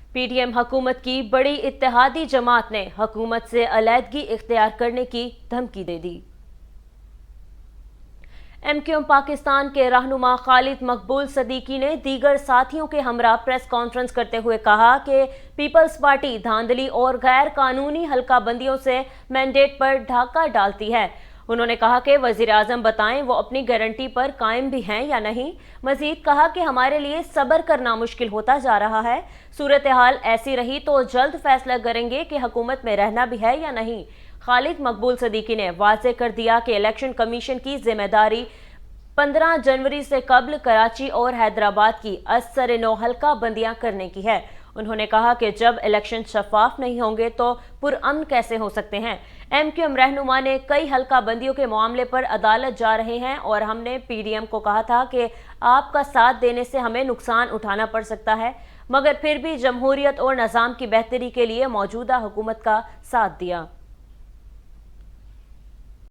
P D M हुकूमत की बड़ी इत्तेहादी जमात ने हुकूमत से अलहदगी इख्तियार करने की धमकी दे दी। MQM पाकिस्तान के रहनुमा खालिद मकबूल सदीकी ने दीगर साथियों के हमरा प्रेस कॉन्फ्रेंस करते हुए कहा कि पीपल्स पार्टी धांधली और गैर कानूनी हल्का बंदियों से मैंडेट पर डाका डालती है। उन्होंने कहा कि वजीर आजम बताएं वो अपनी गारंटी पर कायम भी हैं या नहीं। मजीद कहा कि हमारे लिए सब्र करना मुश्किल होता जा रहा है। सूरत हाल ऐसी रही तो जल्द फैसला करेंगे कि हुकूमत में रहना भी है या नहीं। खालिद मकबूल सदीकी ने वाज़ेह कर दिया कि इलेक्शन कमीशन की जिम्मेदारी 15 जनवरी से कबल कराची और हैदराबाद की असर नो हल्का बंदियां करने की है। उन्होंने कहा कि जब इलेक्शन शफाफ नहीं होंगे तो पुरअमन कैसे हो सकते हैं। MQM रहनुमा ने कई हल्का बंदियों के मामले पर अदालत जा रहे हैं और हमने PDM को कहा था कि आपका साथ देने से हमें नुकसान उठाना पड़ सकता है, मगर फिर भी जमहूरियत और निज़ाम की बेहतरी के लिए मौजूदा हुकूमत का साथ दिया।